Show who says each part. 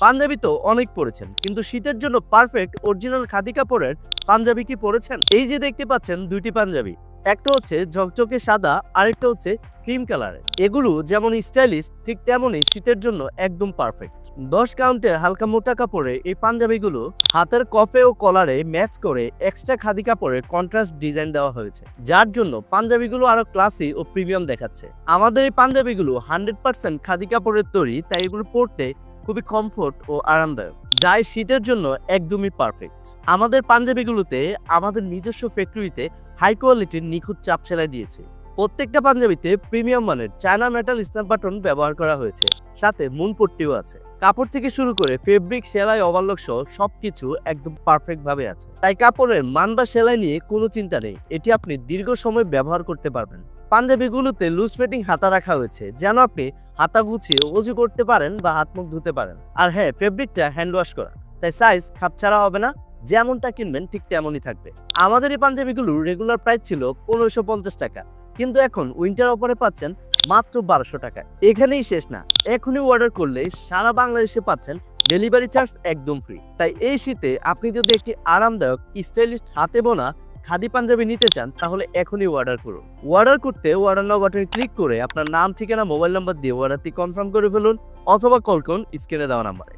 Speaker 1: পাঞ্জাবি তো অনেক পরেছেন, কিন্তু শীতের জন্য পারফেক্ট অরিজিনাল খাদি কাপড়ের পাঞ্জাবি কি পরেছেন? এই যে দেখতে পাচ্ছেন দুইটি পাঞ্জাবি, একটা হচ্ছে ঝকঝকে সাদা, আরেকটা হচ্ছে ক্রিম কালারের। এগুলো যেমন স্টাইলিশ ঠিক তেমনই শীতের জন্য একদম পারফেক্ট। 10 কাউন্টের হালকা মোটা কাপড়ে এই পাঞ্জাবিগুলো হাতের কফে ও কলারে ম্যাচ করে এক্সট্রা খাদি কাপড়ের কন্ট্রাস্ট ডিজাইন দেওয়া হয়েছে, যার জন্য পাঞ্জাবিগুলো আরো ক্লাসি ও প্রিমিয়াম দেখাচ্ছে। আমাদের এই পাঞ্জাবিগুলো 100% খাদি কাপড়ের তৈরি, তাই এগুলো পরতে খুবই কমফোর্ট ও আরামদায়ক, যা শীতের জন্য একদমই পারফেক্ট। আমাদের পাঞ্জাবিগুলোতে আমাদের নিজস্ব ফ্যাক্টরিতে হাই কোয়ালিটির নিখুঁত চাপ সেলাই দিয়েছে। প্রত্যেকটা পাঞ্জাবিতে প্রিমিয়াম মানের চায়না মেটাল স্ন্যাপ বাটন ব্যবহার করা হয়েছে, সাথে মুন পট্টিও আছে। কাপড় থেকে শুরু করে ফেব্রিক, সেলাই, ওভারলক সহ সবকিছু একদম পারফেক্ট ভাবে আছে, তাই কাপড়ের মান বা সেলাই নিয়ে কোনো চিন্তা নেই। এটি আপনি দীর্ঘ সময় ব্যবহার করতে পারবেন। পাঞ্জাবিগুলোতে লুজ ফিটিং হাতা রাখা হয়েছে, যেন আপনি হাতা গুছিয়ে ওযু করতে পারেন বা হাত মুখ ধুতে পারেন। আর হ্যাঁ, ফেব্রিকটা হ্যান্ড ওয়াশ করা, তাই সাইজ খাপছাড়া হবে না, যেমনটা কিনবেন ঠিক তেমনই থাকবে। আমাদের এই পাঞ্জাবিগুলোর রেগুলার প্রাইস ছিল 1550 টাকা, কিন্তু এখন উইন্টার অফারে পাচ্ছেন মাত্র 1200 টাকা। এখানেই শেষ না, এখনই অর্ডার করলে সারা বাংলাদেশে পাচ্ছেন ডেলিভারি চার্জ একদম ফ্রি। তাই এই শীতে আপনি যদি একটি আরামদায়ক স্টাইলিশ হাতে বোনা খাদি পাঞ্জাবি নিতে চান, তাহলে এখনই অর্ডার করুন। অর্ডার করতে অর্ডার নাও বাটনে ক্লিক করে আপনার নাম, ঠিকানা, মোবাইল নাম্বার দিয়ে অর্ডারটি কনফার্ম করে ফেলুন, অথবা কল করুন স্ক্রিনে দেওয়া নাম্বারে।